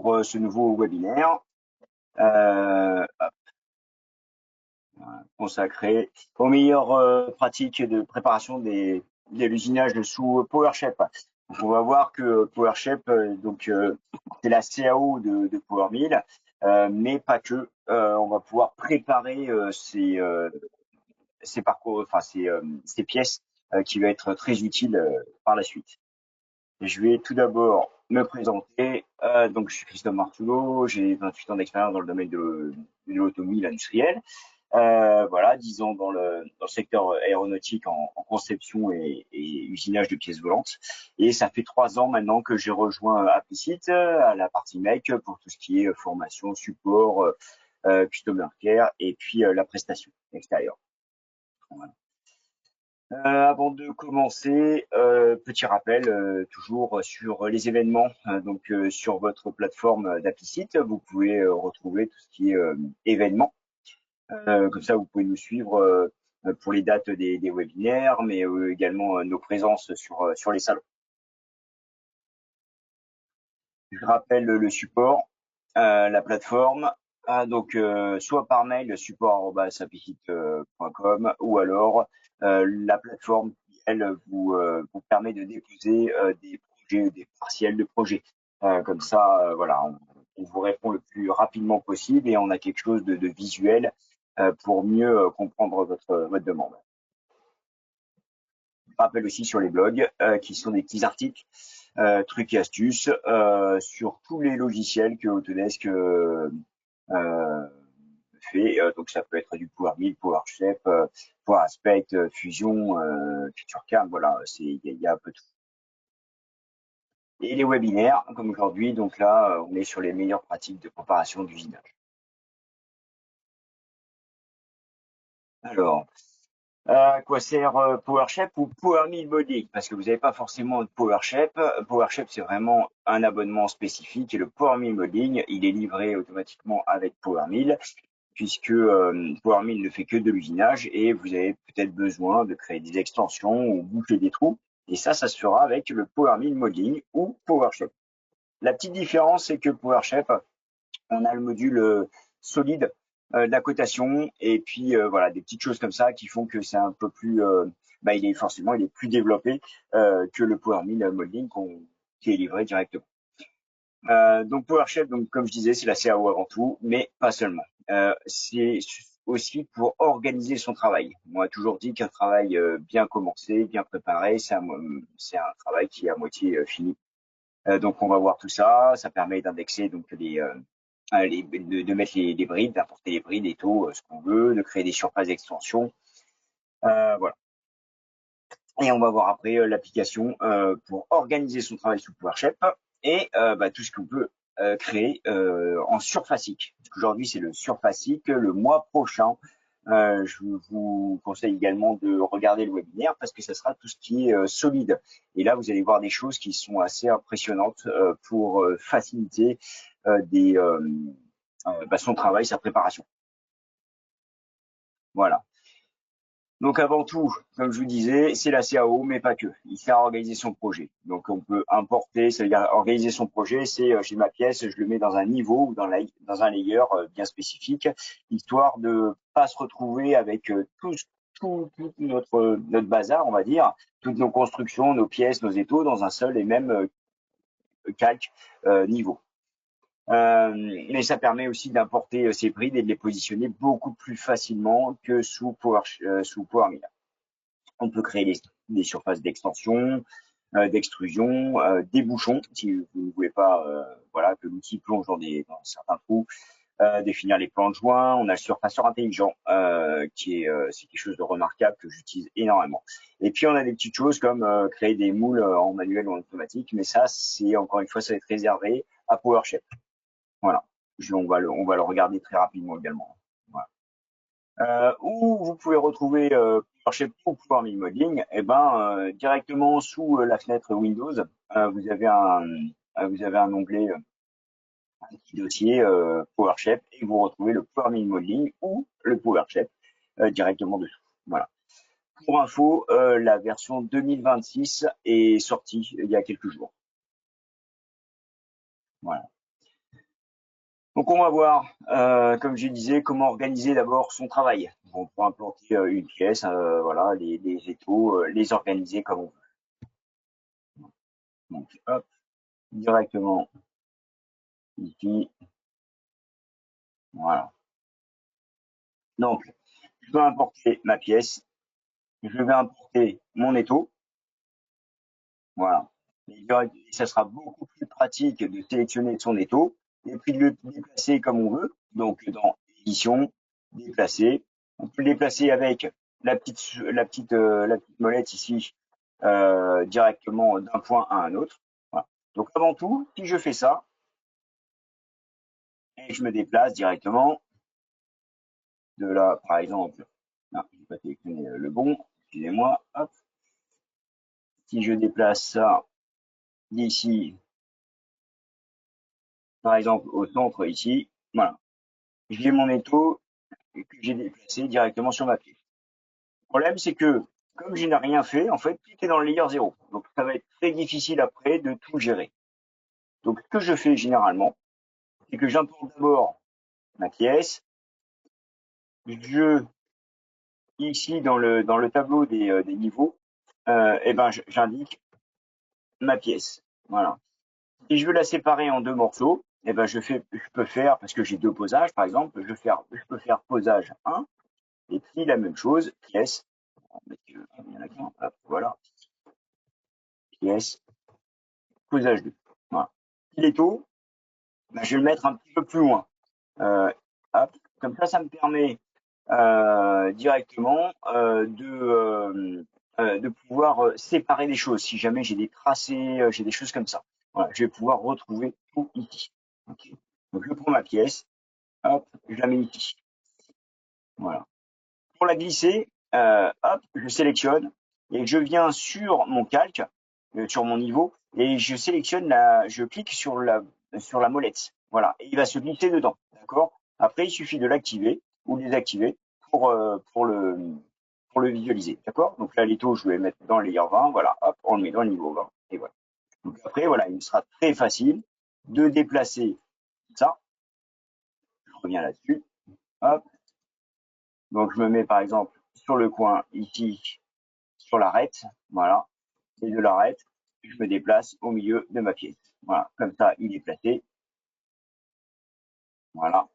pour ce nouveau webinaire consacré aux meilleures pratiques de préparation de l'usinage sous PowerShell. Donc, on va voir que PowerShell, c'est la CAO de PowerMill, mais pas que. On va pouvoir préparer ces parcours, enfin ces pièces qui va être très utile par la suite. Et je vais tout d'abord me présenter. Donc, je suis Christophe Martulot, j'ai 28 ans d'expérience dans le domaine de l'automobile industrielle. Voilà, 10 ans dans le secteur aéronautique en conception et usinage de pièces volantes. Et ça fait 3 ans maintenant que j'ai rejoint Applicit, à la partie make pour tout ce qui est formation, support, customer care et puis la prestation extérieure. Voilà. Avant de commencer, petit rappel toujours sur les événements. Donc sur votre plateforme d'Applicit, vous pouvez retrouver tout ce qui est événements. Comme ça, vous pouvez nous suivre pour les dates des webinaires, mais également nos présences sur les salons. Je rappelle le support, la plateforme, donc soit par mail support@applicit.com ou alors la plateforme qui elle vous permet de déposer des projets, des partiels de projets. Comme ça, voilà, on vous répond le plus rapidement possible et on a quelque chose de visuel pour mieux comprendre votre demande. Je rappelle aussi sur les blogs qui sont des petits articles, trucs et astuces sur tous les logiciels que Autodesk fait. Donc ça peut être du PowerMill, PowerShell, PowerAspect, Fusion, FeatureCAM, voilà, il y a un peu tout. Et les webinaires, comme aujourd'hui, donc là, on est sur les meilleures pratiques de préparation d'usinage. Alors, à quoi sert PowerShell ou PowerMill Modeling? Parce que vous n'avez pas forcément de PowerShell. PowerShell, c'est vraiment un abonnement spécifique et le PowerMill Modeling, il est livré automatiquement avec PowerMill puisque PowerMill ne fait que de l'usinage et vous avez peut-être besoin de créer des extensions ou boucler des trous. Et ça se fera avec le PowerMill Modeling ou PowerShell. La petite différence, c'est que PowerShell, on a le module solide de la cotation et puis voilà des petites choses comme ça qui font que c'est un peu plus il est plus développé que le PowerMill Modeling qui est livré directement. Donc PowerShell, donc comme je disais, c'est la CAO avant tout, mais pas seulement. C'est aussi pour organiser son travail. On a toujours dit qu'un travail bien commencé, bien préparé, c'est un travail qui est à moitié fini. Donc on va voir tout ça. Ça permet d'indexer donc de mettre les brides, d'importer les brides, les taux, ce qu'on veut, de créer des surfaces d'extension. Voilà. Et on va voir après l'application pour organiser son travail sous PowerShell et tout ce qu'on peut créer en surfacique. Aujourd'hui, c'est le surfacique. Le mois prochain, je vous conseille également de regarder le webinaire parce que ça sera tout ce qui est solide. Et là, vous allez voir des choses qui sont assez impressionnantes pour faciliter son travail, sa préparation. Voilà. Donc avant tout, comme je vous disais, c'est la CAO, mais pas que. Il sert à organiser son projet. Donc on peut importer, c'est-à-dire organiser son projet, c'est j'ai ma pièce, je le mets dans un niveau ou dans un layer bien spécifique, histoire de pas se retrouver avec tout notre bazar, on va dire, toutes nos constructions, nos pièces, nos étaux dans un seul et même calque niveau. Mais ça permet aussi d'importer ces brides et de les positionner beaucoup plus facilement que sous PowerMill. On peut créer des surfaces d'extension, d'extrusion, des bouchons si vous ne voulez pas que l'outil plonge dans certains trous, définir les plans de joint. On a le surfaceur intelligent c'est quelque chose de remarquable que j'utilise énormément. Et puis on a des petites choses comme créer des moules en manuel ou en automatique, mais ça c'est encore une fois ça va être réservé à PowerShell. Voilà. On va le regarder très rapidement également. Voilà. Où vous pouvez retrouver PowerShell ou PowerMill Modeling, directement sous la fenêtre Windows, vous avez un onglet, un petit dossier PowerShell et vous retrouvez le PowerMill Modeling ou le PowerShell directement dessous. Voilà. Pour info, la version 2026 est sortie il y a quelques jours. Voilà. Donc on va voir, comme je disais, comment organiser d'abord son travail. Bon, pour implanter une pièce, voilà, les étaux, les organiser comme on veut. Donc hop, directement ici, voilà. Donc je vais importer ma pièce, je vais importer mon étau, voilà. Et ça sera beaucoup plus pratique de sélectionner son étau et puis de le déplacer comme on veut. Donc dans édition, déplacer. On peut le déplacer avec la petite molette ici directement d'un point à un autre. Voilà. Donc avant tout, si je fais ça et je me déplace directement de là, par exemple, non, je vais pas sélectionner le bon, excusez-moi, hop, si je déplace ça d'ici, par exemple, au centre ici, voilà, j'ai mon étau que j'ai déplacé directement sur ma pièce. Le problème, c'est que comme je n'ai rien fait, en fait, tout est dans le layer 0. Donc, ça va être très difficile après de tout gérer. Donc, ce que je fais généralement, c'est que j'importe d'abord ma pièce. Je, ici, dans le tableau des niveaux, eh ben, j'indique ma pièce. Voilà. Si je veux la séparer en deux morceaux, eh ben, je peux faire, parce que j'ai deux posages, par exemple, je peux faire posage 1, et puis la même chose, pièce. Il y en a qu'un, hop, voilà, pièce, posage 2. Voilà. Il est tôt, ben, je vais le mettre un petit peu plus loin. Hop, comme ça me permet directement de pouvoir séparer les choses. Si jamais j'ai des tracés, j'ai des choses comme ça. Voilà, je vais pouvoir retrouver tout ici. Okay. Donc je prends ma pièce, hop, je la mets ici. Voilà. Pour la glisser, hop, je sélectionne et je viens sur mon calque, sur mon niveau, et je clique sur la molette. Voilà, et il va se glisser dedans. D'accord. Après, il suffit de l'activer ou de désactiver pour le visualiser. D'accord. Donc là, l'étau, je vais le mettre dans le layer 20. Voilà, hop, on le met dans le niveau 20. Et voilà. Donc après, voilà, il sera très facile de déplacer ça. Je reviens là-dessus. Hop. Donc je me mets par exemple sur le coin ici, sur l'arête, voilà, et de l'arête, je me déplace au milieu de ma pièce. Voilà, comme ça, il est placé. Voilà.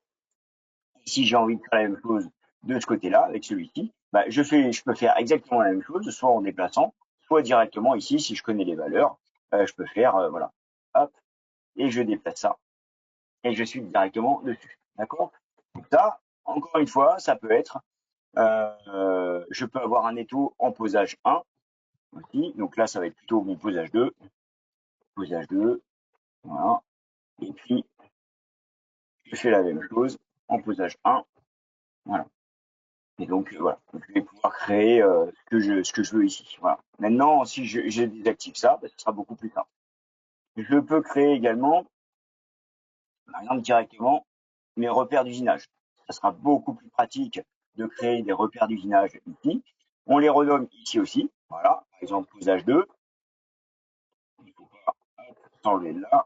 Si j'ai envie de faire la même chose de ce côté-là, avec celui-ci, bah, je peux faire exactement la même chose, soit en déplaçant, soit directement ici, si je connais les valeurs, je peux faire, voilà, hop, et je déplace ça, et je suis directement dessus. D'accord. Donc ça, encore une fois, ça peut être, je peux avoir un étau en posage 1 aussi. Donc là, ça va être plutôt mon posage 2. Posage 2, voilà. Et puis, je fais la même chose en posage 1, voilà. Et donc, voilà. Donc, je vais pouvoir créer ce que je veux ici. Voilà. Maintenant, si je désactive ça, bah, ce sera beaucoup plus simple. Je peux créer également, par exemple, directement mes repères d'usinage. Ça sera beaucoup plus pratique de créer des repères d'usinage ici. On les renomme ici aussi. Voilà. Par exemple, posage 2. Il ne faut pas s'enlever de là.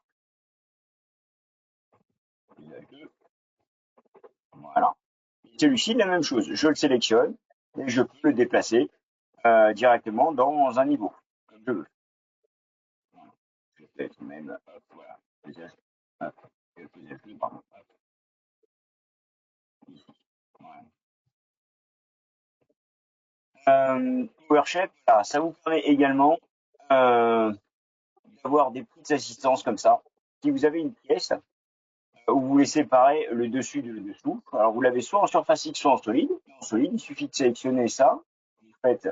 Posage 2. Voilà. Celui-ci, la même chose. Je le sélectionne et je peux le déplacer directement dans un niveau, comme je veux. Voilà. Je fais même, hop, voilà. Hop, pardon, hop, ici. Voilà. PowerShell, voilà, ça vous permet également euh, d'avoir des petites assistances comme ça. Si vous avez une pièce où vous voulez séparer le dessus du dessous, alors vous l'avez soit en surface X, soit en solide. En solide, il suffit de sélectionner ça. Vous faites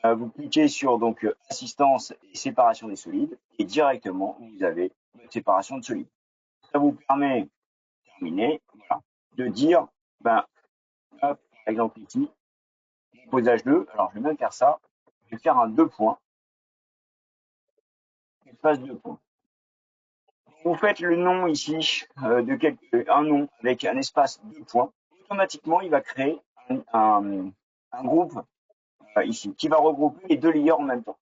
vous cliquez sur donc assistance et séparation des solides et directement vous avez votre séparation de solides. Ça vous permet, terminé, voilà, de dire, ben, hop, par exemple ici, posage 2, alors je vais même faire ça, je vais faire un 2 points, espace 2 points. Vous faites le nom ici un nom avec un espace 2 points, automatiquement il va créer un groupe ici qui va regrouper les deux layers en même temps.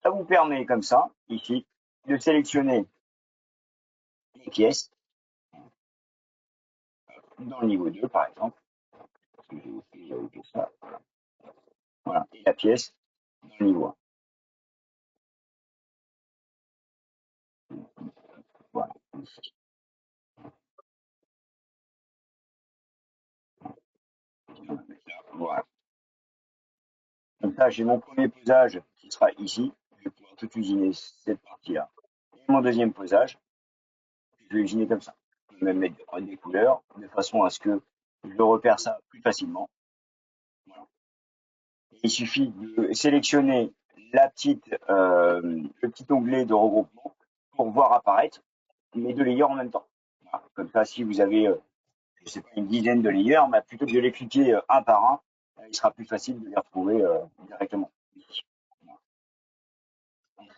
Ça vous permet comme ça, ici, de sélectionner les pièces. dans le niveau 2, par exemple. Parce que j'ai fait ça. Voilà. Et la pièce dans le niveau 1. Voilà. Voilà. Comme ça, j'ai mon premier posage qui sera ici. Je vais pouvoir tout usiner cette partie-là. Et mon deuxième posage, je vais usiner comme ça. Je vais même mettre des couleurs de façon à ce que je repère ça plus facilement. Voilà. Il suffit de sélectionner le petit onglet de regroupement pour voir apparaître mes deux layers en même temps. Voilà. Comme ça, si vous avez, je sais pas, une dizaine de layers, bah, plutôt que de les cliquer un par un, il sera plus facile de les retrouver directement. Voilà.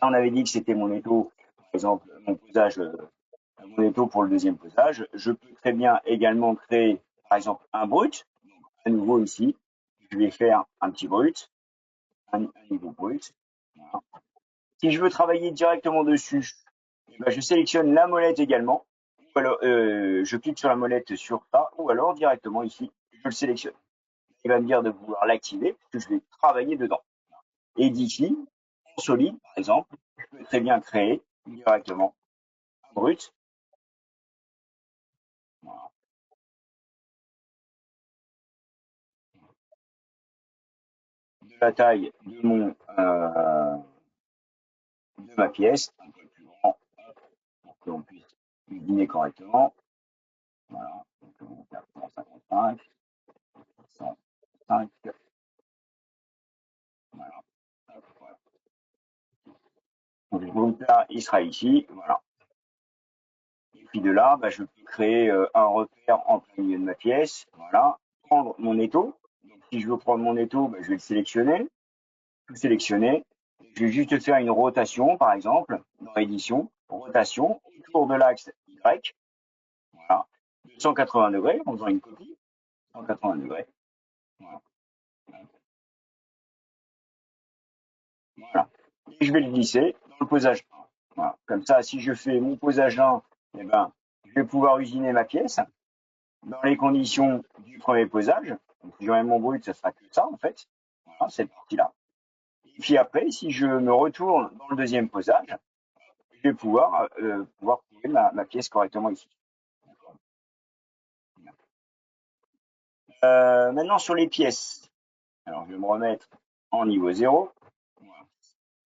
On avait dit que c'était mon étau, par exemple, mon posage, mon étau pour le deuxième posage. Je peux très bien également créer, par exemple, un brut. Donc, à nouveau ici, je vais faire un petit brut, un niveau brut. Voilà. Si je veux travailler directement dessus, eh ben, je sélectionne la molette également. Ou alors, je clique sur la molette sur ça, ou alors directement ici, je le sélectionne. Il va me dire de vouloir l'activer, puisque je vais travailler dedans. Et d'ici, en solide, par exemple, je peux très bien créer directement un brut. Voilà. De la taille de ma pièce, un peu plus grand, pour qu'on puisse cuisiner correctement. Voilà. Donc, on va faire 155, 105. Voilà. Voilà. Donc, le routeur, il sera ici. Voilà. Et puis de là, bah, je peux créer un repère en plein milieu de ma pièce. Voilà. Prendre mon étau. Donc, si je veux prendre mon étau, bah, je vais le sélectionner. Tout sélectionner. Je vais juste faire une rotation, par exemple, dans l'édition. Rotation autour de l'axe Y. Voilà. De 180 degrés, en faisant une copie. 180 degrés. Voilà. Voilà. Et je vais le glisser dans le posage 1. Voilà. Comme ça, si je fais mon posage 1, eh ben, je vais pouvoir usiner ma pièce dans les conditions du premier posage. Donc, si j'aurai mon brut, ça sera que ça, en fait. Voilà, cette partie-là. Et puis après, si je me retourne dans le deuxième posage, je vais pouvoir trouver ma pièce correctement ici. Maintenant, sur les pièces. Alors, je vais me remettre en niveau 0. Voilà.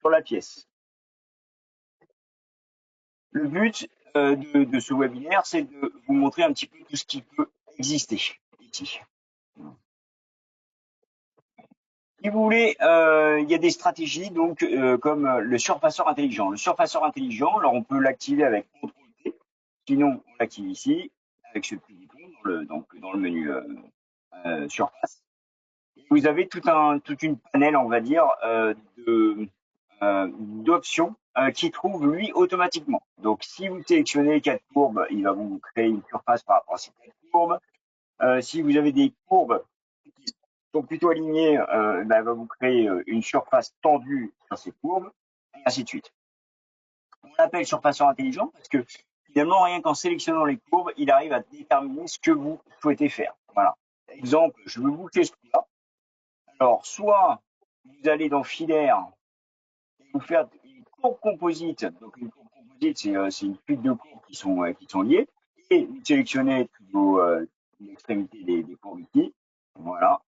Sur la pièce. Le but de ce webinaire, c'est de vous montrer un petit peu tout ce qui peut exister ici. Si vous voulez, il y a des stratégies donc comme le surfaceur intelligent. Le surfaceur intelligent, alors on peut l'activer avec CTRL-T, sinon on l'active ici avec ce petit bouton dans le menu surface. Vous avez toute une panel, on va dire, d'options qui trouve lui automatiquement. Donc si vous sélectionnez 4 courbes, il va vous créer une surface par rapport à ces 4 courbes. Si vous avez des courbes qui sont plutôt alignées, ben, elle va vous créer une surface tendue sur ces courbes, et ainsi de suite. On l'appelle surfaceur intelligent parce que finalement, rien qu'en sélectionnant les courbes, il arrive à déterminer ce que vous souhaitez faire. Voilà. Exemple, je veux boucler ce trou-là. Alors, soit vous allez dans filaire et vous faire une courbe composite. Donc, une courbe composite, c'est une suite de courbes qui sont liées. Et vous sélectionnez l'extrémité des courbes ici. Voilà.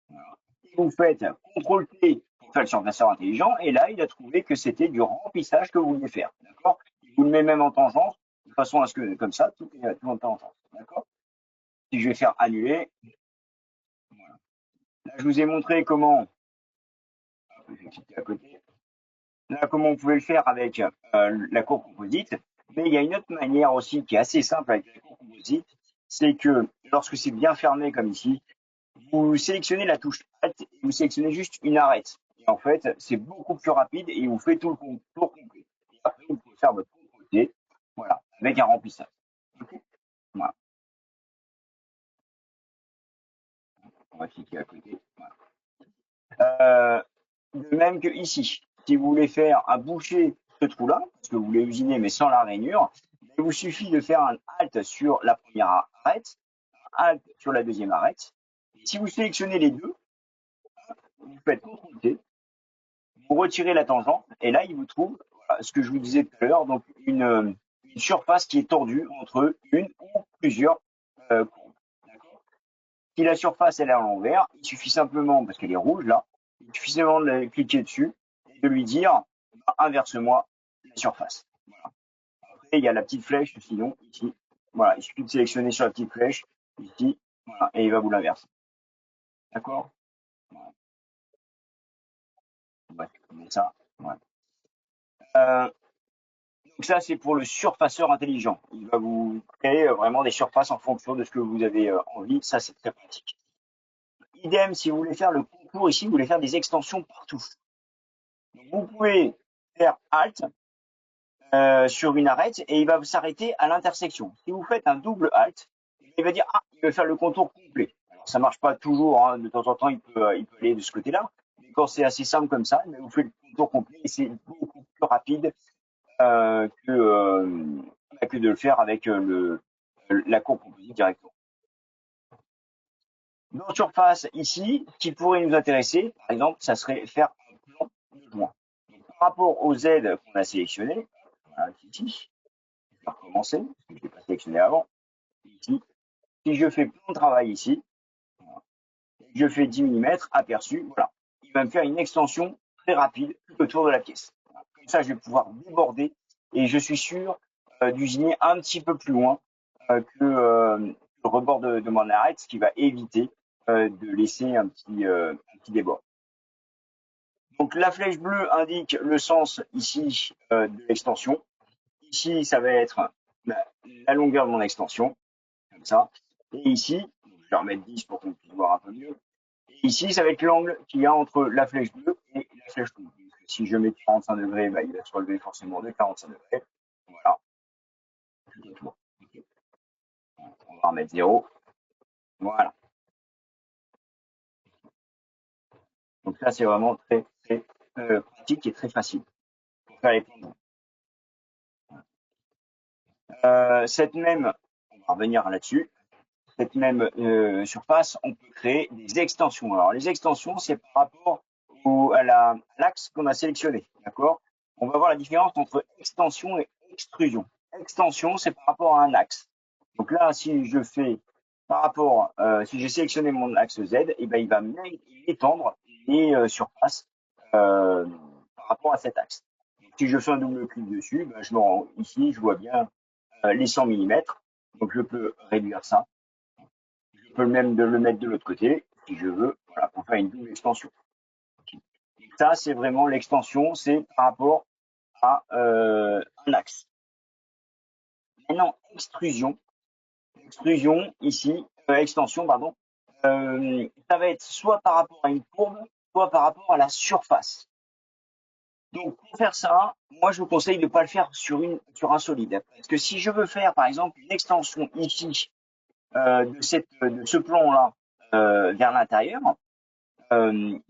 Voilà. Vous faites CTRL-T pour faire le surfaceur intelligent, et là, il a trouvé que c'était du remplissage que vous vouliez faire. D'accord. Il vous le met même en tangente, de façon à ce que, comme ça, tout est en tangente. D'accord. Si je vais faire annuler, voilà. Là, je vous ai montré comment, je vais cliquer à côté, là, comment on pouvait le faire avec la courbe composite, mais il y a une autre manière aussi qui est assez simple avec la courbe composite, c'est que lorsque c'est bien fermé comme ici, vous sélectionnez la touche Alt et vous sélectionnez juste une arête. Et en fait, c'est beaucoup plus rapide et il vous fait tout le contour complet. Et après, vous pouvez faire votre côté, voilà, avec un remplissage. Okay. Voilà. On va cliquer à côté. Voilà. De même que ici, si vous voulez faire un boucher ce trou-là, parce que vous voulez usiner mais sans la rainure, il vous suffit de faire un Alt sur la première arête, Alt sur la deuxième arête. Et si vous sélectionnez les deux, vous faites CTRL-T, vous retirez la tangente, et là, il vous trouve voilà, ce que je vous disais tout à l'heure, donc une surface qui est tordue entre une ou plusieurs courbes. Si la surface elle est à l'envers, il suffit simplement, parce qu'elle est rouge là, il suffit simplement de cliquer dessus et de lui dire bah, inverse-moi la surface. Voilà. Après, il y a la petite flèche, sinon, ici. Voilà, il suffit de sélectionner sur la petite flèche, ici, voilà, et il va vous l'inverser. D'accord? Voilà. Ouais, comme ça. Ouais. Donc ça, c'est pour le surfaceur intelligent. Il va vous créer vraiment des surfaces en fonction de ce que vous avez envie. Ça, c'est très pratique. Idem, si vous voulez faire le contour ici, vous voulez faire des extensions partout. Donc, vous pouvez faire Alt sur une arête et il va s'arrêter à l'intersection. Si vous faites un double Alt, il va dire ah, il veut faire le contour complet. Alors, ça marche pas toujours, hein, de temps en temps il peut aller de ce côté-là. Mais quand c'est assez simple comme ça, vous faites le contour complet et c'est beaucoup plus rapide que de le faire avec la courbe composite directement. Dans surface ici, ce qui pourrait nous intéresser, par exemple, ça serait faire un plan de joint. Donc, par rapport au Z qu'on a sélectionné, voilà, ici, je vais recommencer, parce que je ne l'ai pas sélectionné avant, ici, si je fais plan de travail ici, voilà, je fais 10 mm aperçu, voilà, il va me faire une extension très rapide tout autour de la pièce. Voilà. Comme ça, je vais pouvoir déborder et je suis sûr d'usiner un petit peu plus loin que le rebord de mon arête, ce qui va éviter de laisser un petit débord. Donc la flèche bleue indique le sens ici de l'extension. Ici, ça va être la longueur de mon extension, comme ça. Et ici, je vais remettre 10 pour qu'on puisse voir un peu mieux. Et ici, ça va être l'angle qu'il y a entre la flèche bleue et la flèche rouge. Si je mets 45 degrés, bah, il va se relever forcément de 45 degrés. Voilà. On va remettre 0. Voilà. Donc ça, c'est vraiment très, très pratique et très facile pour faire les plans. Cette même, on va revenir là-dessus, cette même surface, on peut créer des extensions. Alors les extensions, c'est par rapport à l'axe qu'on a sélectionné, d'accord? On va voir la différence entre extension et extrusion. Extension, c'est par rapport à un axe. Donc là, si je fais par rapport, si j'ai sélectionné mon axe Z, et ben il va m'étendre les surfaces par rapport à cet axe. Donc, si je fais un double clic dessus, ben, je me rends ici, je vois bien les 100 mm. Donc je peux réduire ça. Je peux même le mettre de l'autre côté, si je veux, voilà, pour faire une double extension. Ça, c'est vraiment l'extension, c'est par rapport à un axe. Maintenant, extrusion. Extrusion, ici, extension, pardon. Ça va être soit par rapport à une courbe, soit par rapport à la surface. Donc, pour faire ça, moi, je vous conseille de ne pas le faire sur un solide. Parce que si je veux faire, par exemple, une extension ici de ce plan-là vers l'intérieur,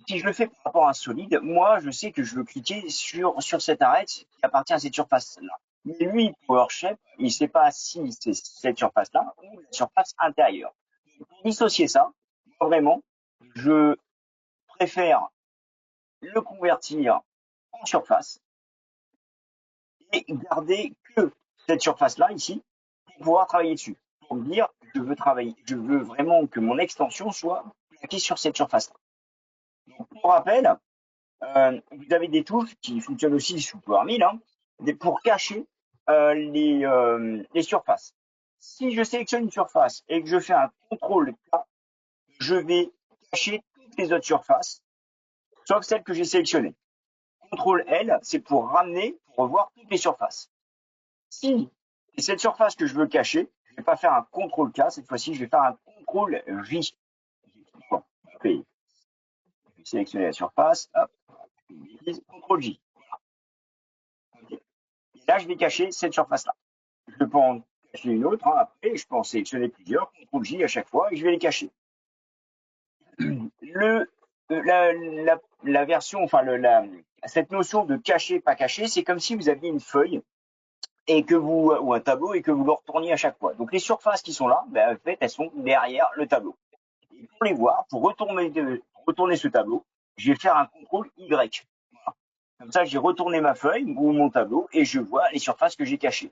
si je le fais par rapport à un solide, moi, je sais que je veux cliquer sur cette arête qui appartient à cette surface-là. Mais lui, PowerShell, il ne sait pas si c'est cette surface-là ou la surface intérieure. Pour dissocier ça, moi, vraiment, je préfère le convertir en surface et garder que cette surface-là ici pour pouvoir travailler dessus. Pour me dire, je veux vraiment que mon extension soit plaquée sur cette surface-là. Donc, pour rappel, vous avez des touches qui fonctionnent aussi sous Power Mill hein, pour cacher les surfaces. Si je sélectionne une surface et que je fais un contrôle K, je vais cacher toutes les autres surfaces, sauf celles que j'ai sélectionnées. Contrôle L, c'est pour ramener, pour revoir toutes les surfaces. Si c'est cette surface que je veux cacher, je ne vais pas faire un contrôle K, cette fois-ci, je vais faire un contrôle J. Bon, je vais sélectionner la surface, hop, contrôle J. Okay. Et là, je vais cacher cette surface-là. Je peux en cacher une autre, hein, après, je peux en sélectionner plusieurs, contrôle J à chaque fois, et je vais les cacher. La version, enfin, cette notion de cacher, pas cacher, c'est comme si vous aviez une feuille et que vous ou un tableau et que vous le retourniez à chaque fois. Donc les surfaces qui sont là, ben, en fait, elles sont derrière le tableau. Et pour les voir, pour retourner ce tableau, je vais faire un contrôle Y. Voilà. Comme ça, j'ai retourné ma feuille ou mon tableau et je vois les surfaces que j'ai cachées.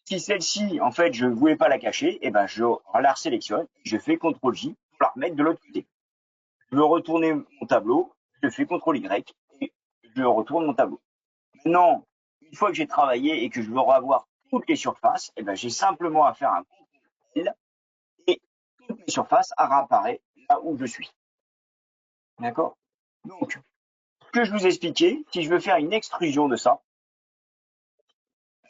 Si celle-ci, en fait, je ne voulais pas la cacher, eh ben, je la sélectionne, je fais CTRL J pour la remettre de l'autre côté. Je veux retourner mon tableau, je fais CTRL Y et je retourne mon tableau. Maintenant, une fois que j'ai travaillé et que je veux revoir toutes les surfaces, eh ben, j'ai simplement à faire un CTRL L et toutes mes surfaces apparaissent là où je suis. D'accord? Donc, ce que je vous expliquais, si je veux faire une extrusion de ça,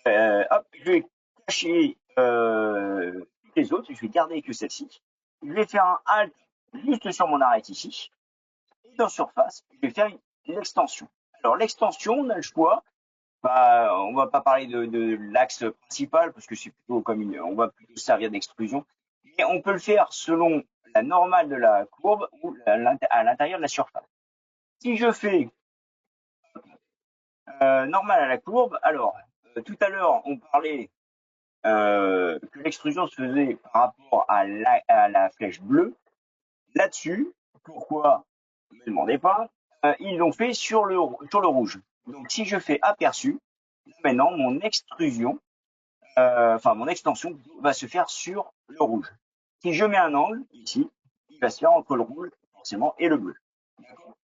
hop, je vais cacher toutes les autres, je vais garder que celle-ci. Je vais faire un Alt juste sur mon arête ici. Et dans Surface, je vais faire l'extension. Alors l'extension, on a le choix. Bah, on va pas parler de l'axe principal parce que c'est plutôt comme on va plutôt servir d'extrusion. Mais on peut le faire selon la normale de la courbe ou à l'intérieur de la surface. Si je fais normale à la courbe, alors tout à l'heure on parlait que l'extrusion se faisait par rapport à la flèche bleue. Là-dessus, pourquoi? Ne me demandez pas. Ils l'ont fait sur le rouge. Donc si je fais aperçu, maintenant mon extrusion, enfin mon extension va se faire sur le rouge. Si je mets un angle ici, il va se faire entre le rouge forcément et le bleu. D'accord?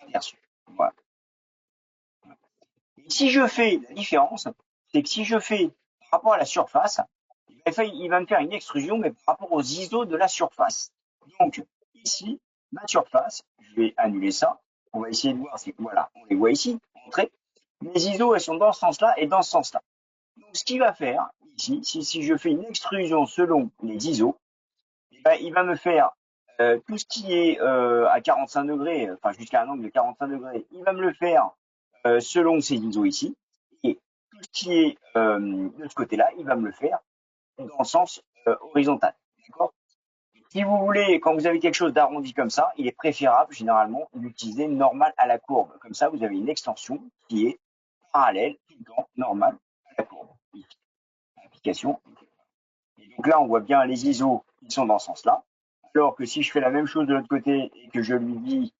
Aperçu. Voilà. Et si je fais la différence, c'est que si je fais par rapport à la surface, il va me faire une extrusion, mais par rapport aux ISO de la surface. Donc, ici, ma surface, je vais annuler ça. On va essayer de voir si, voilà, on les voit ici, entrée. Mes ISO, elles sont dans ce sens-là et dans ce sens-là. Donc, ce qu'il va faire, ici, si je fais une extrusion selon les ISO, ben, il va me faire tout ce qui est à 45 degrés, enfin jusqu'à un angle de 45 degrés, il va me le faire selon ces ISO ici. Et tout ce qui est de ce côté-là, il va me le faire dans le sens horizontal. D'accord? Si vous voulez, quand vous avez quelque chose d'arrondi comme ça, il est préférable généralement d'utiliser normal à la courbe. Comme ça, vous avez une extension qui est parallèle, tout le temps, normale à la courbe. Application. Et donc là, on voit bien les ISO qui sont dans ce sens-là. Alors que si je fais la même chose de l'autre côté et que je lui dis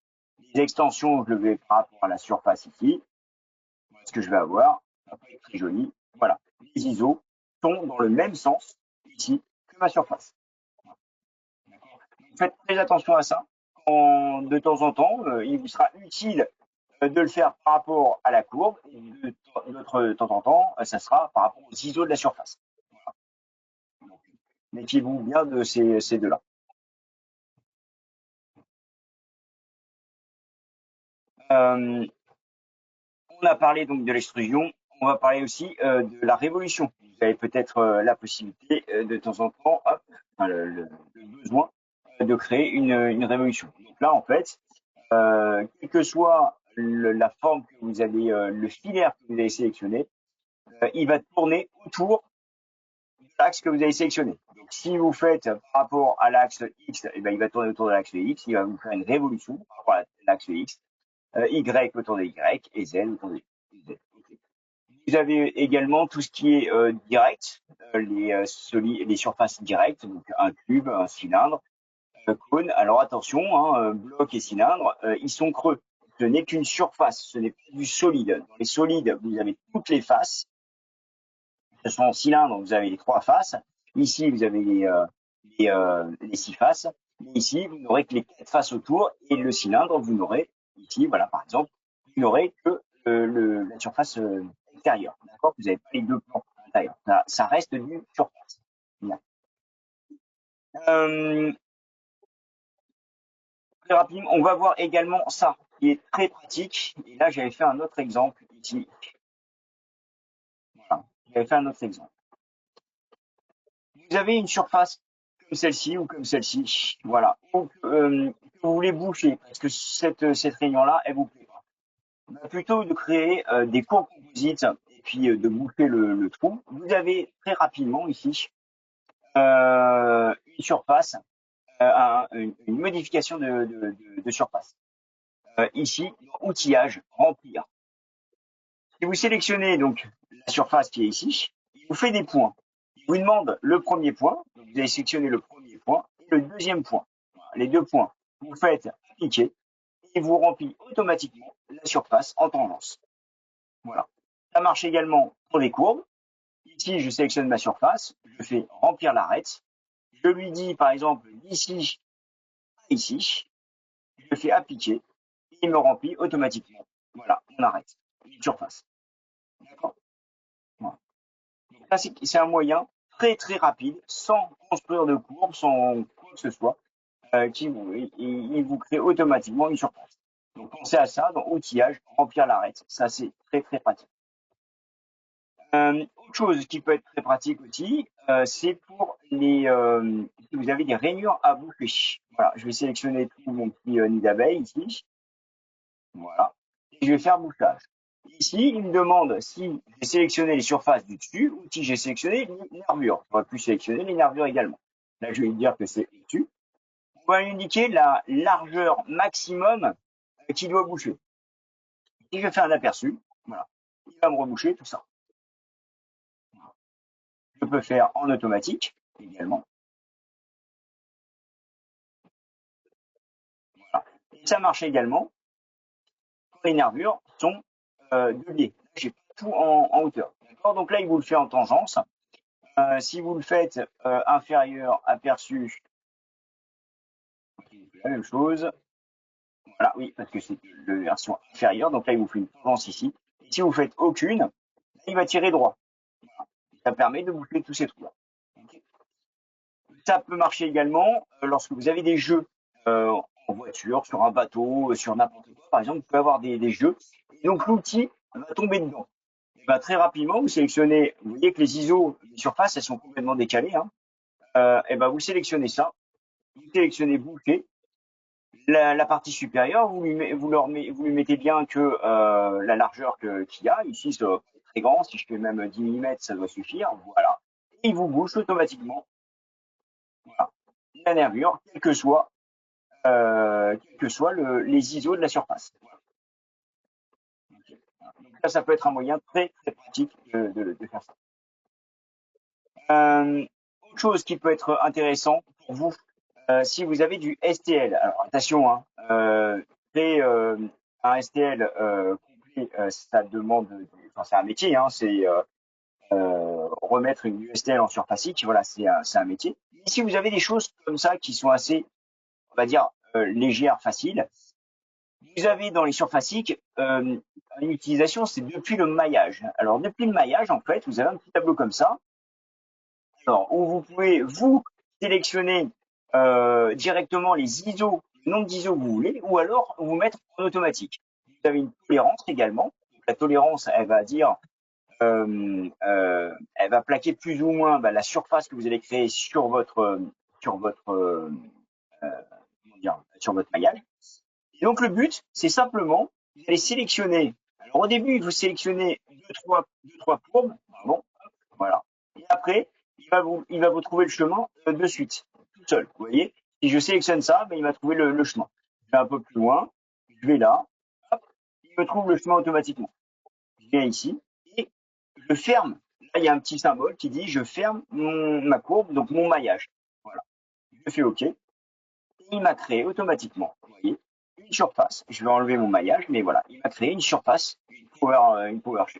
les extensions, je le vais par rapport à la surface ici, ce que je vais avoir, ça va pas être très joli. Voilà. Les ISO sont dans le même sens ici que ma surface. Faites très attention à ça. De temps en temps, il vous sera utile de le faire par rapport à la courbe. Et de temps en temps, ça sera par rapport aux ISO de la surface. Voilà. Méfiez-vous bien de ces deux-là. Euh, on a parlé donc de l'extrusion. On va parler aussi de la révolution. Vous avez peut-être la possibilité de temps en temps, hop, enfin, le besoin de créer une révolution. Donc là, en fait, quelle que soit la forme que vous avez, le filaire que vous avez sélectionné, il va tourner autour de l'axe que vous avez sélectionné. Donc, si vous faites par rapport à l'axe X, eh ben, il va tourner autour de l'axe X, il va vous faire une révolution par rapport à l'axe X, Y autour de Y et Z autour de Z. Okay. Vous avez également tout ce qui est direct, les surfaces directes, donc un cube, un cylindre, cône. Alors attention, hein, bloc et cylindre, ils sont creux. Ce n'est qu'une surface, ce n'est pas du solide. Dans les solides, vous avez toutes les faces. Ce sont en cylindre, vous avez les trois faces. Ici, vous avez les six faces. Mais ici, vous n'aurez que les quatre faces autour. Et le cylindre, vous n'aurez ici, voilà, par exemple, vous n'aurez que la surface extérieure. D'accord? Vous n'avez pas les deux plans à l'intérieur. Ça reste du surface. Bien. Euh, Très rapidement, on va voir également ça, qui est très pratique. Et là, j'avais fait un autre exemple ici. Voilà. J'avais fait un autre exemple. Vous avez une surface comme celle-ci ou comme celle-ci. Voilà. Donc, vous voulez boucher parce que cette réunion-là, elle vous plaît pas. Bah, plutôt de créer des cours composites et puis de boucher le trou, vous avez très rapidement ici une surface, une modification de surface. Ici, outillage, remplir. Si vous sélectionnez donc la surface qui est ici, il vous fait des points. Il vous demande le premier point, donc vous allez sélectionner le premier point, et le deuxième point. Voilà, les deux points, vous faites appliquer, et il vous remplit automatiquement la surface en tangence. Voilà. Ça marche également pour les courbes. Ici, je sélectionne ma surface, je fais remplir l'arête. Je lui dis, par exemple, d'ici à ici, je fais appliquer, et il me remplit automatiquement. Voilà, on arrête. Une surface. D'accord. Voilà. Donc là, c'est un moyen très très rapide, sans construire de courbe, sans quoi que ce soit, il vous crée automatiquement une surface. Donc pensez à ça dans outillage, remplir l'arête. Ça, c'est très très pratique. Autre chose qui peut être très pratique aussi, c'est pour si vous avez des rainures à boucher. Voilà, je vais sélectionner tout mon petit nid d'abeille ici. Voilà. Et je vais faire bouchage. Ici, il me demande si j'ai sélectionné les surfaces du dessus ou si j'ai sélectionné les nervures. J'aurais pu sélectionner les nervures également. Là, je vais lui dire que c'est au-dessus. On va lui indiquer la largeur maximum qu'il doit boucher. Si je fais un aperçu, voilà, il va me reboucher tout ça. Je peux faire en automatique également. Voilà. Et ça marche également quand les nervures sont de biais. J'ai pas tout en hauteur. D'accord. Donc là, il vous le fait en tangence. Si vous le faites inférieur, aperçu, la même chose. Voilà, oui, parce que c'est la version inférieure. Donc là, il vous fait une tangence ici. Et si vous faites aucune, il va tirer droit. Voilà. Ça permet de boucler tous ces trous-là. Okay. Ça peut marcher également lorsque vous avez des jeux en voiture, sur un bateau, sur n'importe quoi. Par exemple, vous pouvez avoir des jeux. Et donc l'outil va tomber dedans. Et ben, très rapidement, vous sélectionnez, vous voyez que les ISO, les surfaces, elles sont complètement décalées. Hein. Et ben, vous sélectionnez ça, vous sélectionnez boucler. La partie supérieure, vous lui mettez bien que la largeur qu'il y a. Ici, ça doit pas être très grand. Si je fais même 10 mm, ça doit suffire. Voilà. Et il vous bouge automatiquement. Voilà. La nervure, quel que soit les ISO de la surface. Voilà. Okay. Donc là, ça peut être un moyen très très pratique de faire ça. Autre chose qui peut être intéressant pour vous, si vous avez du STL. Alors attention, hein, un STL complet, ça demande, enfin c'est un métier, hein, c'est remettre une USTL en surfacique, voilà, c'est un métier. Et si vous avez des choses comme ça qui sont assez, on va dire, légères, faciles, vous avez dans les surfaciques une utilisation, c'est depuis le maillage. Alors depuis le maillage, en fait, vous avez un petit tableau comme ça, alors où vous pouvez vous sélectionner directement les ISO, le nombre d'ISO que vous voulez, ou alors vous mettre en automatique. Vous avez une tolérance également. La tolérance, elle va dire elle va plaquer plus ou moins la surface que vous allez créer sur votre comment dire, sur votre maillage. Et donc le but, c'est simplement vous allez sélectionner. Alors au début, vous sélectionnez deux, trois courbes, bon, voilà. Et après, il va vous trouver le chemin de suite, tout seul. Vous voyez, si je sélectionne ça, ben, il va trouver le chemin. Je vais un peu plus loin, je vais là, hop, il me trouve le chemin automatiquement. Je viens ici et je ferme. Là, il y a un petit symbole qui dit je ferme ma courbe, donc mon maillage. Voilà. Je fais OK. Et il m'a créé automatiquement, vous voyez, une surface. Je vais enlever mon maillage, mais voilà, il m'a créé une surface,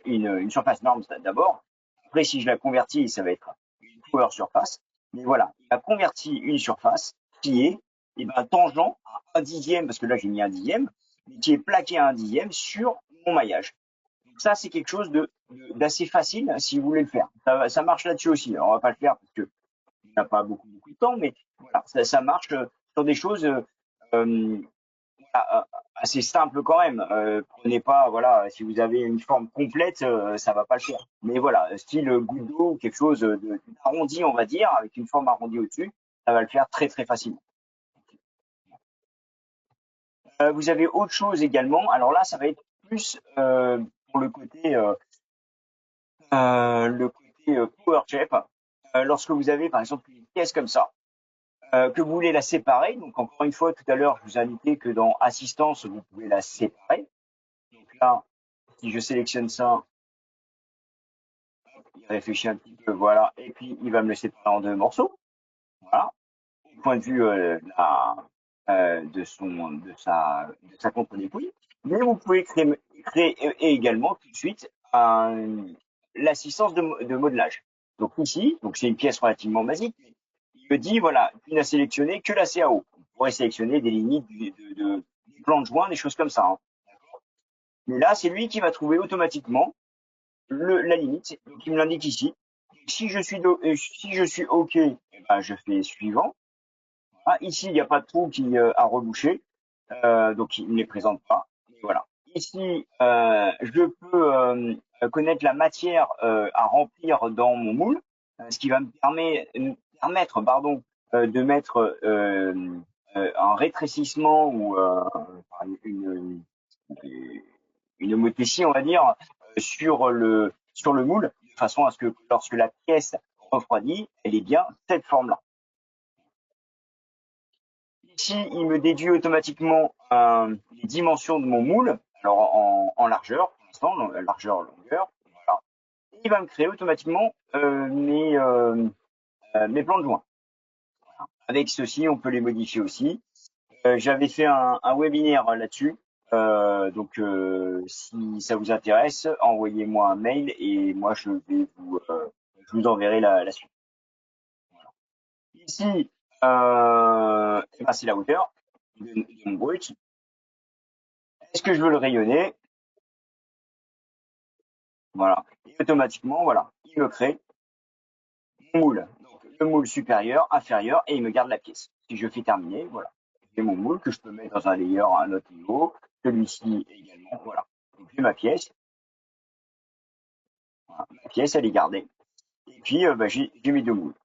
une surface norme d'abord. Après, si je la convertis, ça va être une power surface. Mais voilà, il a converti une surface qui est tangent à un dixième, parce que là j'ai mis un dixième, mais qui est plaqué à un dixième sur mon maillage. Donc ça, c'est quelque chose d'assez facile si vous voulez le faire. Ça marche là-dessus aussi. Alors, on va pas le faire parce que on n'a pas beaucoup de temps, mais voilà, ça marche sur des choses euh, assez simples quand même. Prenez pas, voilà, si vous avez une forme complète, ça va pas le faire. Mais voilà, style goutte d'eau ou quelque chose d'arrondi, on va dire, avec une forme arrondie au-dessus, ça va le faire très très facilement. Vous avez autre chose également. Alors là, ça va être plus pour le côté PowerShell. Lorsque vous avez par exemple une pièce comme ça, que vous voulez la séparer, donc encore une fois, tout à l'heure, je vous ai indiqué que dans Assistance, vous pouvez la séparer. Donc là, si je sélectionne ça, il réfléchit un petit peu, voilà, et puis il va me le séparer en deux morceaux, voilà, au point de vue de sa contre-dépouille. Mais vous pouvez créer également tout de suite l'assistance de modelage. Donc ici, donc c'est une pièce relativement basique, mais il me dit voilà, tu n'as sélectionné que la CAO. On pourrait sélectionner des limites du plan de joint, des choses comme ça, hein. Mais là, c'est lui qui va trouver automatiquement la limite. Donc il me l'indique ici. Si je suis OK, eh ben, je fais suivant. Ah, ici, il n'y a pas de trou qui a rebouché, donc il ne les présente pas. Et voilà. Ici, je peux connaître la matière à remplir dans mon moule, ce qui va permettre pardon, de mettre un rétrécissement ou une homothétie, on va dire, sur le moule, de façon à ce que lorsque la pièce refroidit, elle est bien cette forme-là. Ici, il me déduit automatiquement les dimensions de mon moule, alors en largeur, pour l'instant, largeur, longueur, voilà. Et il va me créer automatiquement mes plans de joint. Avec ceci, on peut les modifier aussi. J'avais fait un webinaire là-dessus, donc si ça vous intéresse, envoyez-moi un mail et moi je vous enverrai la suite. Voilà. Ici, c'est la hauteur de mon brut. Est-ce que je veux le rayonner? Voilà. Et automatiquement, voilà, il me crée mon moule. Donc, le moule supérieur, inférieur, et il me garde la pièce. Si je fais terminer, voilà. J'ai mon moule que je peux mettre dans un layer à un autre niveau. Celui-ci également, voilà. Donc, j'ai ma pièce. Voilà. Ma pièce, elle est gardée. Et puis, j'ai mes deux moules.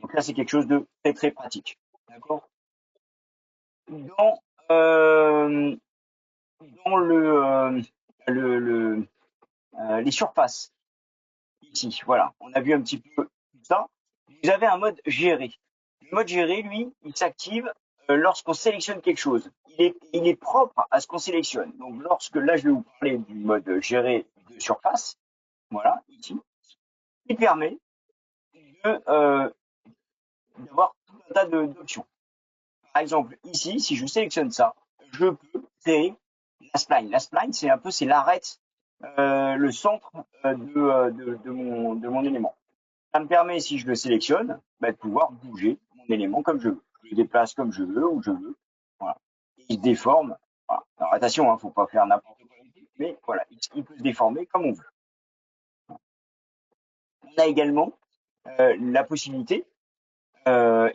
Donc là, c'est quelque chose de très, très pratique. D'accord? Dans, euh, dans les surfaces, ici, voilà, on a vu un petit peu tout ça. Vous avez un mode gérer. Le mode gérer, lui, il s'active lorsqu'on sélectionne quelque chose. Il est propre à ce qu'on sélectionne. Donc, là, je vais vous parler du mode gérer de surface, voilà, ici, qui permet d'avoir tout un tas d'options. Par exemple, ici, si je sélectionne ça, je peux créer la spline. La spline, c'est l'arête, le centre de mon élément. Ça me permet, si je le sélectionne, de pouvoir bouger mon élément comme je veux. Je le déplace comme je veux, où je veux. Voilà. Il se déforme. Voilà. Alors attention, hein, faut pas faire n'importe quoi, mais voilà, il peut se déformer comme on veut. On a également la possibilité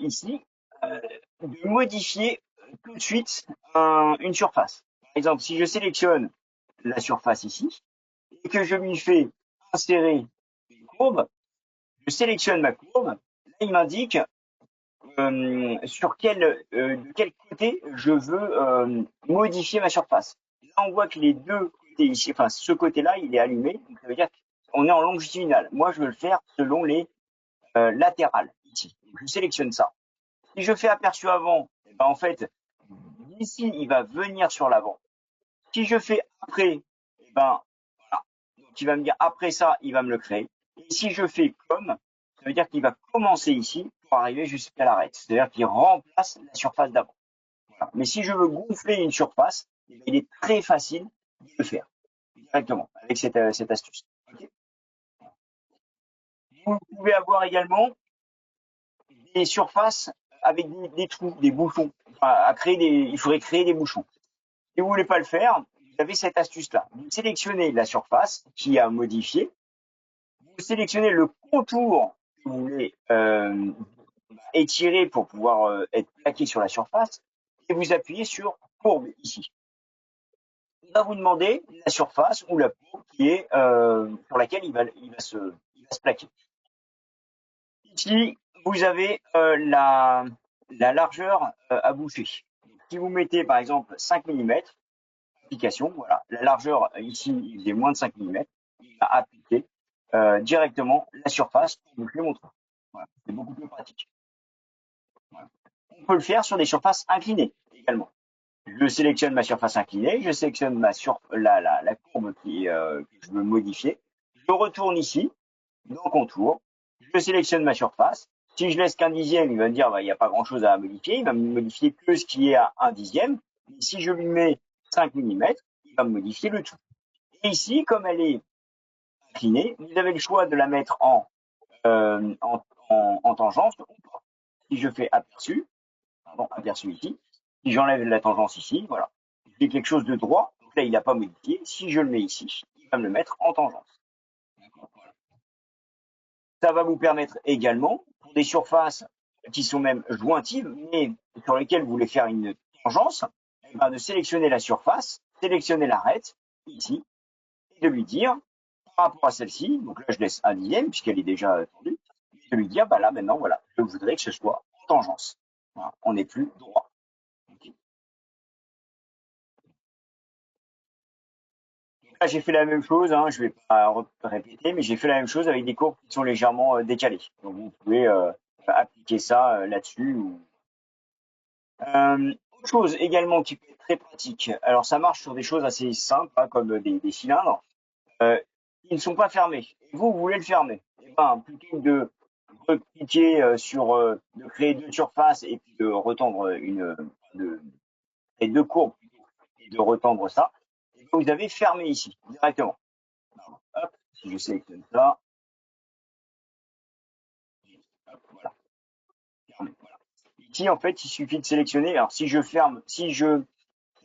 ici de modifier tout de suite une surface. Par exemple, si je sélectionne la surface ici et que je lui fais insérer une courbe, je sélectionne ma courbe, là il m'indique de quel côté je veux modifier ma surface. Là, on voit que les deux côtés ici, enfin ce côté-là, il est allumé, donc ça veut dire qu'on est en longitudinal. Moi, je veux le faire selon les latérales ici. Donc, je sélectionne ça. Si je fais aperçu avant, eh ben, en fait, d'ici, il va venir sur l'avant. Si je fais après, eh ben, voilà. Donc, il va me dire après ça, il va me le créer. Et si je fais comme, ça veut dire qu'il va commencer ici pour arriver jusqu'à l'arête. C'est-à-dire qu'il remplace la surface d'avant. Voilà. Mais si je veux gonfler une surface, il est très facile de le faire directement avec cette astuce. Okay. Vous pouvez avoir également des surfaces avec des trous, des bouchons. Enfin, il faudrait créer des bouchons. Si vous voulez pas le faire, vous avez cette astuce-là. Vous sélectionnez la surface qui a modifié, vous sélectionnez le contour que vous voulez étirer pour pouvoir être plaqué sur la surface et vous appuyez sur courbe ici. Il va vous demander la surface ou la courbe qui est sur laquelle il va se plaquer. Ici, vous avez la largeur à boucher. Si vous mettez par exemple 5 mm, application, voilà, la largeur ici, il est moins de 5 mm, il va appliquer directement la surface pour boucher mon trou. Voilà, c'est beaucoup plus pratique. Voilà. On peut le faire sur des surfaces inclinées également. Je sélectionne ma surface inclinée, je sélectionne la courbe que je veux modifier. Je retourne ici, dans contour, je sélectionne ma surface. Si je laisse qu'un dixième, il va me dire bah, il n'y a pas grand chose à modifier, il va me modifier que ce qui est à un dixième. Mais si je lui mets 5 millimètres, il va me modifier le tout. Et ici, comme elle est inclinée, vous avez le choix de la mettre en tangence ou pas. Si je fais aperçu, pardon, aperçu ici, si j'enlève la tangence ici, voilà, j'ai quelque chose de droit, donc là il n'a pas modifié. Si je le mets ici, il va me le mettre en tangence. Ça va vous permettre également, pour des surfaces qui sont même jointives, mais sur lesquelles vous voulez faire une tangence, eh ben, de sélectionner la surface, sélectionner l'arête, ici, et de lui dire, par rapport à celle-ci, donc là je laisse un dixième puisqu'elle est déjà tendue, de lui dire, bah là maintenant, voilà, je voudrais que ce soit en tangence. Voilà, on n'est plus droit. Okay. Là, j'ai fait la même chose, hein, je ne vais pas répéter, mais j'ai fait la même chose avec des courbes qui sont légèrement décalées. Donc vous pouvez appliquer ça là-dessus. Autre chose également qui peut être très pratique, alors ça marche sur des choses assez simples, hein, comme des cylindres, qui ne sont pas fermés. Et vous voulez le fermer. Et ben, plutôt que de cliquer de créer deux surfaces et puis de retendre les deux courbes et de retendre ça, et ben, vous avez fermé ici, directement. Hop, si je sélectionne ça, hop, voilà, fermé. Voilà. Ici, en fait, il suffit de sélectionner. Alors, si je ferme, si je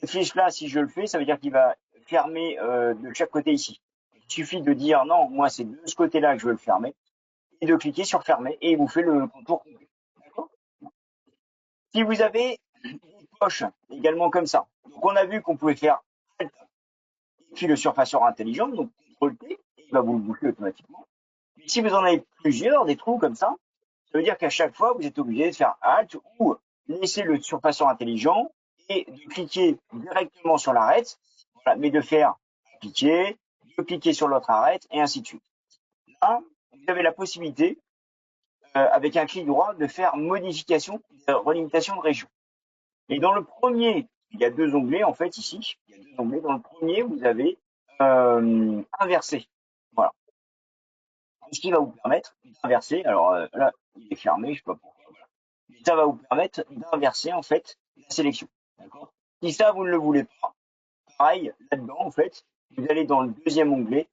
fiche là, si je le fais, ça veut dire qu'il va fermer de chaque côté ici. Il suffit de dire non, moi c'est de ce côté-là que je veux le fermer, et de cliquer sur fermer, et il vous fait le contour complet. D'accord. Si vous avez une poche également comme ça, donc on a vu qu'on pouvait faire Alt et puis le surfaceur intelligent, donc CTRL T, il va vous le boucher automatiquement. Mais si vous en avez plusieurs, des trous comme ça veut dire qu'à chaque fois, vous êtes obligé de faire Alt ou laisser le surfaceur intelligent et de cliquer directement sur l'arête, voilà, mais de faire appliquer, de cliquer sur l'autre arête et ainsi de suite. Là, vous avez la possibilité, avec un clic droit, de faire modification, relimitation de région. Et dans le premier, il y a deux onglets en fait ici. Il y a deux onglets. Dans le premier, vous avez inversé. Voilà. Ce qui va vous permettre d'inverser. Alors là, il est fermé, je sais pas pourquoi. Voilà. Mais ça va vous permettre d'inverser en fait la sélection. D'accord. Si ça vous ne le voulez pas, pareil là-dedans en fait, vous allez dans le deuxième onglet,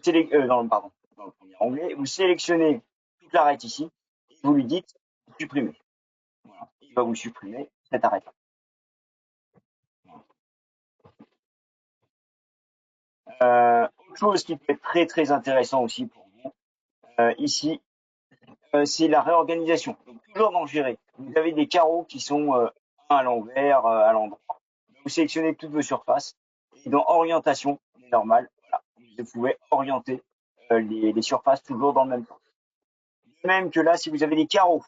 dans le premier onglet, vous sélectionnez toute l'arête ici, et vous lui dites supprimer. Voilà. Il va vous supprimer cette arête. Autre chose qui peut être très très intéressant aussi pour vous, ici, c'est la réorganisation. Donc, toujours dans gérer. Vous avez des carreaux qui sont un à l'envers, à l'endroit. Vous sélectionnez toutes vos surfaces. Et dans orientation, normal, voilà, vous pouvez orienter les surfaces toujours dans le même sens. Même que là, si vous avez des carreaux,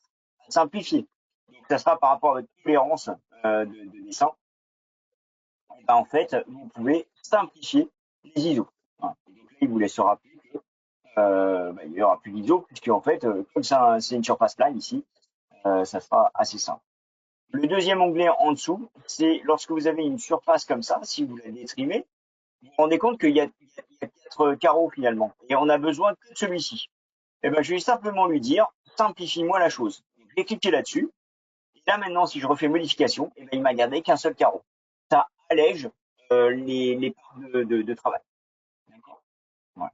simplifier. Donc, ça sera par rapport à votre tolérance de dessin. Et ben, en fait, vous pouvez simplifier les ISO. Voilà. Donc là, il vous laissera plus que il n'y aura plus d'ISO, puisque en fait, comme c'est une surface plane ici, ça sera assez simple. Le deuxième onglet en dessous, c'est lorsque vous avez une surface comme ça, si vous la détrimez, vous vous rendez compte qu'il y a 4 carreaux finalement, et on a besoin que de celui-ci. Et ben, je vais simplement lui dire, simplifie-moi la chose. Je vais cliquer là-dessus, et là maintenant, si je refais modification, et ben, il m'a gardé qu'un seul carreau. Ça allège les parts de travail. D'accord. Voilà.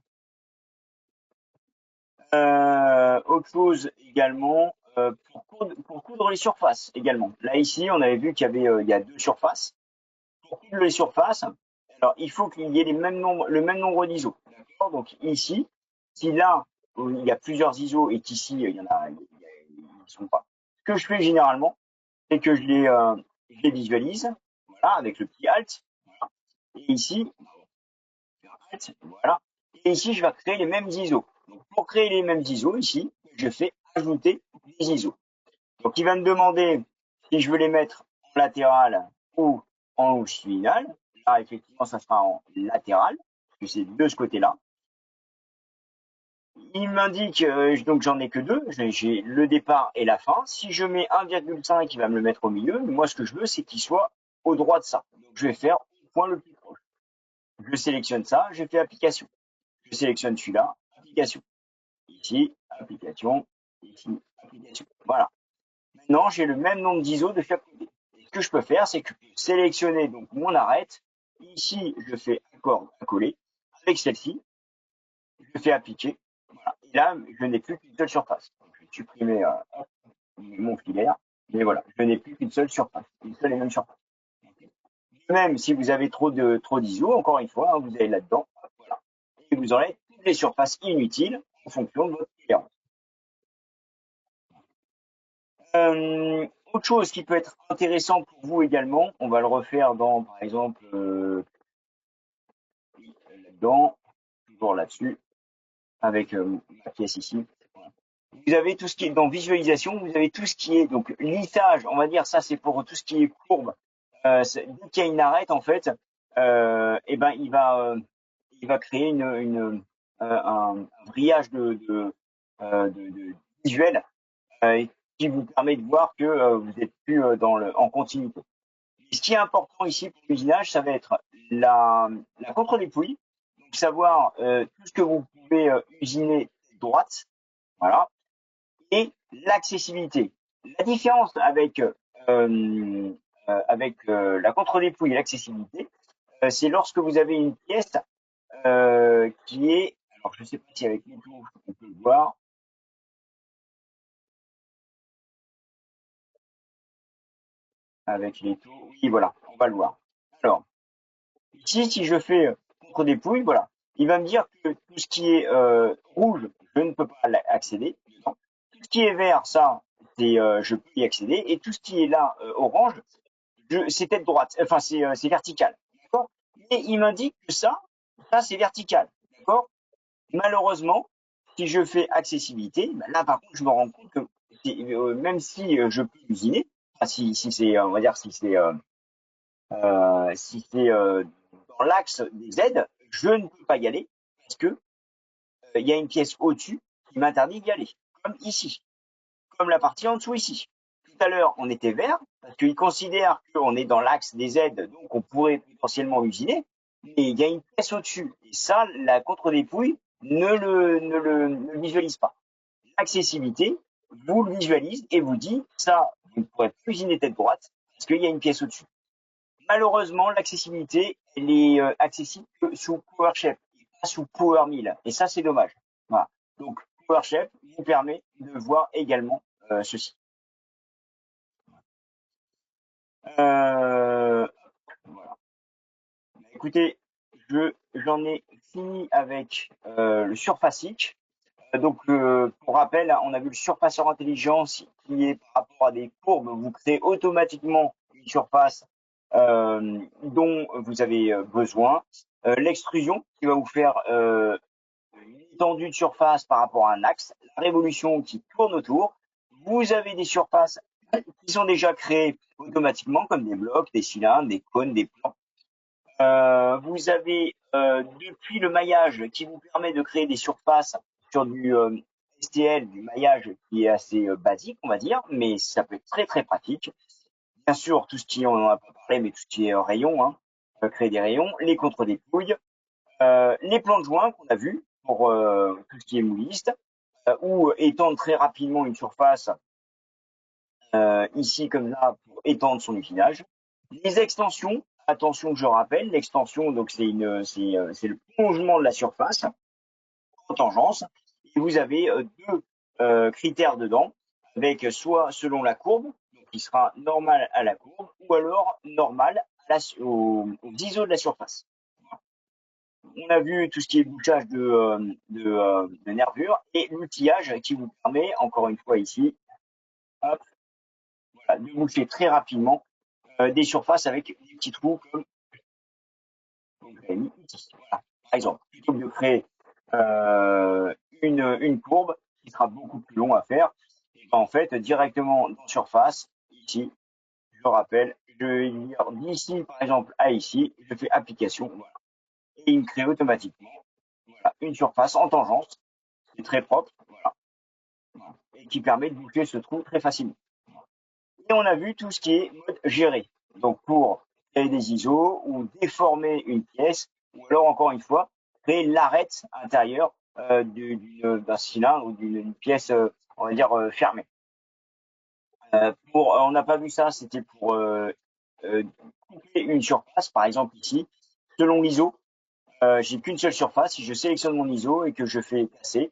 Autre chose également, pour coudre les surfaces également. Là ici, on avait vu qu'il y avait il y a deux surfaces. Pour coudre les surfaces, alors il faut qu'il y ait le même nombre d'ISO. D'accord. Donc ici, si là il y a plusieurs ISO et qu'ici il y en a, ils sont pas. Ce que je fais généralement, c'est que je les visualise, voilà, avec le petit Alt. Voilà. Et ici, voilà. Et ici, je vais créer les mêmes ISO. Donc, pour créer les mêmes ISO, ici, je fais ajouter des ISO. Donc, il va me demander si je veux les mettre en latéral ou en longitudinal. Là, effectivement, ça sera en latéral, parce que c'est de ce côté-là. Il m'indique, donc j'en ai que deux, j'ai le départ et la fin. Si je mets 1,5, il va me le mettre au milieu. Mais moi, ce que je veux, c'est qu'il soit au droit de ça. Donc, je vais faire au point le plus proche. Je sélectionne ça, je fais application. Je sélectionne celui-là, application. Ici, application. Ici, application. Voilà. Maintenant, j'ai le même nombre d'ISO de chaque côté. Et ce que je peux faire, c'est que je peux sélectionner donc mon arête. Ici, je fais accord à coller. Avec celle-ci, je fais appliquer. Voilà. Et là, je n'ai plus qu'une seule surface. Donc, je vais supprimer mon filaire. Mais voilà, je n'ai plus qu'une seule surface. Une seule et même surface. Même si vous avez trop d'ISO, encore une fois, hein, vous allez là-dedans. Voilà. Et vous enlevez toutes les surfaces inutiles en fonction de votre tolérance. Autre chose qui peut être intéressant pour vous également, on va le refaire dans, par exemple, là-dedans, toujours là-dessus, avec ma pièce ici. Vous avez tout ce qui est dans visualisation, vous avez tout ce qui est donc lissage, on va dire ça c'est pour tout ce qui est courbe. Dès qu'il y a une arête en fait, et ben il va créer un brillage de visuel qui vous permet de voir que vous n'êtes plus en continuité. Et ce qui est important ici pour l'usinage, ça va être la contre-dépouille, donc savoir tout ce que vous pouvez usiner droite, voilà, et l'accessibilité. La différence avec la contre-dépouille et l'accessibilité, c'est lorsque vous avez une pièce qui est, alors je ne sais pas si avec les taux on peut le voir, avec les taux, oui voilà, on va le voir. Alors, ici, si je fais contre-dépouille, voilà, il va me dire que tout ce qui est rouge, je ne peux pas accéder. Tout ce qui est vert, ça, je peux y accéder. Et tout ce qui est là, orange, c'est tête droite, enfin c'est vertical, d'accord. Mais il m'indique que ça c'est vertical, d'accord. Malheureusement, si je fais accessibilité, ben là par contre je me rends compte que même si je peux usiner, enfin, si c'est, on va dire si c'est dans l'axe des aides, je ne peux pas y aller parce que il y a une pièce au-dessus qui m'interdit d'y aller, comme ici, comme la partie en dessous ici. Tout à l'heure, on était vert parce qu'il considère qu'on est dans l'axe des aides, donc on pourrait potentiellement usiner, mais il y a une pièce au-dessus. Et ça, la contre-dépouille ne le visualise pas. L'accessibilité vous le visualise et vous dit ça, vous ne pourrez plus usiner tête droite parce qu'il y a une pièce au-dessus. Malheureusement, l'accessibilité, elle est accessible que sous PowerShell et pas sous PowerMill. Et ça, c'est dommage. Voilà. Donc, PowerShell vous permet de voir également ceci. Voilà. Écoutez, j'en ai fini avec le surfacique. Donc, pour rappel, on a vu le surfaceur intelligence qui est par rapport à des courbes, vous créez automatiquement une surface dont vous avez besoin. L'extrusion qui va vous faire une étendue de surface par rapport à un axe. La révolution qui tourne autour. Vous avez des surfaces qui sont déjà créées automatiquement, comme des blocs, des cylindres, des cônes, des plans. Vous avez depuis le maillage qui vous permet de créer des surfaces sur du STL, du maillage qui est assez basique, on va dire, mais ça peut être très très pratique. Bien sûr, tout ce qui, on en a pas parlé, mais tout ce qui est rayon, hein, créer des rayons, les contre-dépouilles, les plans de joint qu'on a vu pour tout ce qui est mouliste, ou étendre très rapidement une surface ici comme là pour étendre son usinage. Les extensions, attention que je rappelle, l'extension donc c'est le prolongement de la surface en tangence. Et vous avez deux critères dedans, avec soit selon la courbe, donc qui sera normal à la courbe, ou alors normal aux ISO de la surface. On a vu tout ce qui est bouchage de nervures et l'outillage qui vous permet, encore une fois ici, hop, voilà, de boucher très rapidement des surfaces avec des petits trous comme ici. Voilà. Par exemple, plutôt que de créer une courbe qui sera beaucoup plus long à faire, et ben en fait, directement dans surface, ici, je rappelle, je vais dire d'ici par exemple à ici, je fais application, voilà, et il me crée automatiquement voilà, une surface en tangence, qui est très propre, voilà, et qui permet de boucher ce trou très facilement. Et on a vu tout ce qui est mode géré. Donc pour créer des ISO ou déformer une pièce, ou alors encore une fois, créer l'arête intérieure d'un cylindre ou d'une pièce, on va dire, fermée. On n'a pas vu ça, c'était pour euh, couper une surface, par exemple ici, selon l'ISO, j'ai qu'une seule surface. Si je sélectionne mon ISO et que je fais casser,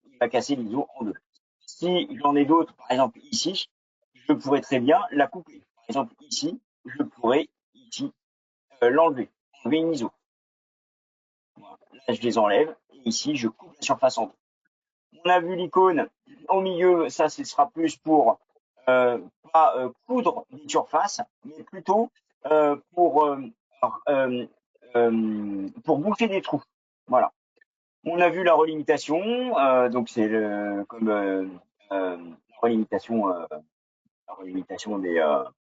il va casser l'ISO en deux. Si j'en ai d'autres, par exemple ici, je pourrais très bien la couper. Par exemple ici, je pourrais ici l'enlever, enlever une ISO. Voilà. Là, je les enlève et ici, je coupe la surface en deux. On a vu l'icône au milieu, ça, ce sera plus pour euh, pas coudre des surfaces, mais plutôt pour pour boucher des trous. Voilà. On a vu la relimitation, donc c'est comme relimitation, la relimitation des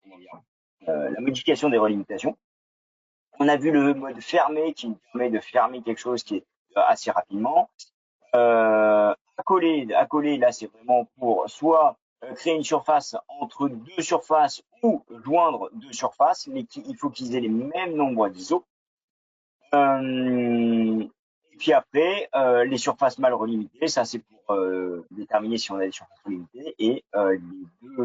comment dire, la modification des relimitations. On a vu le mode fermé qui nous permet de fermer quelque chose qui est assez rapidement. Accoler, là, c'est vraiment pour soit créer une surface entre deux surfaces ou joindre deux surfaces, mais il faut qu'ils aient les mêmes nombres d'ISO. Et puis après, les surfaces mal relimitées, ça c'est pour déterminer si on a des surfaces relimitées. Et les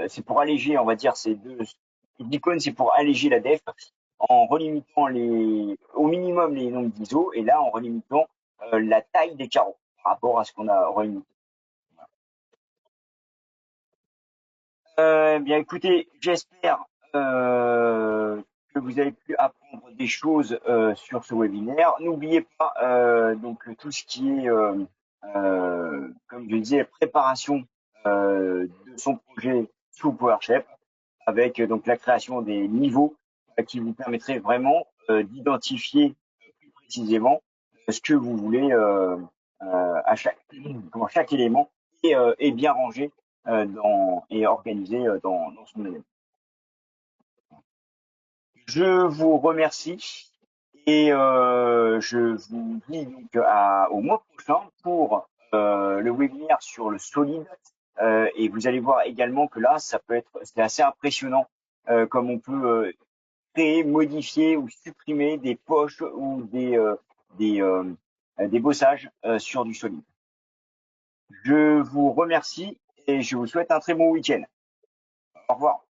c'est pour alléger, on va dire, ces deux icônes, c'est pour alléger la def en relimitant au minimum les nombres d'ISO et là en relimitant la taille des carreaux par rapport à ce qu'on a relimité. Bien écoutez, j'espère que vous avez pu apprendre des choses sur ce webinaire. N'oubliez pas donc tout ce qui est, comme je disais, préparation de son projet sous PowerShell avec donc la création des niveaux qui vous permettraient vraiment d'identifier plus précisément ce que vous voulez à chaque élément est bien rangé et organisé dans ce modèle. Je vous remercie et je vous dis donc au mois prochain pour le webinaire sur le solide. Et vous allez voir également que là, c'est assez impressionnant comme on peut créer, modifier ou supprimer des poches ou des bossages sur du solide. Je vous remercie et je vous souhaite un très bon week-end. Au revoir.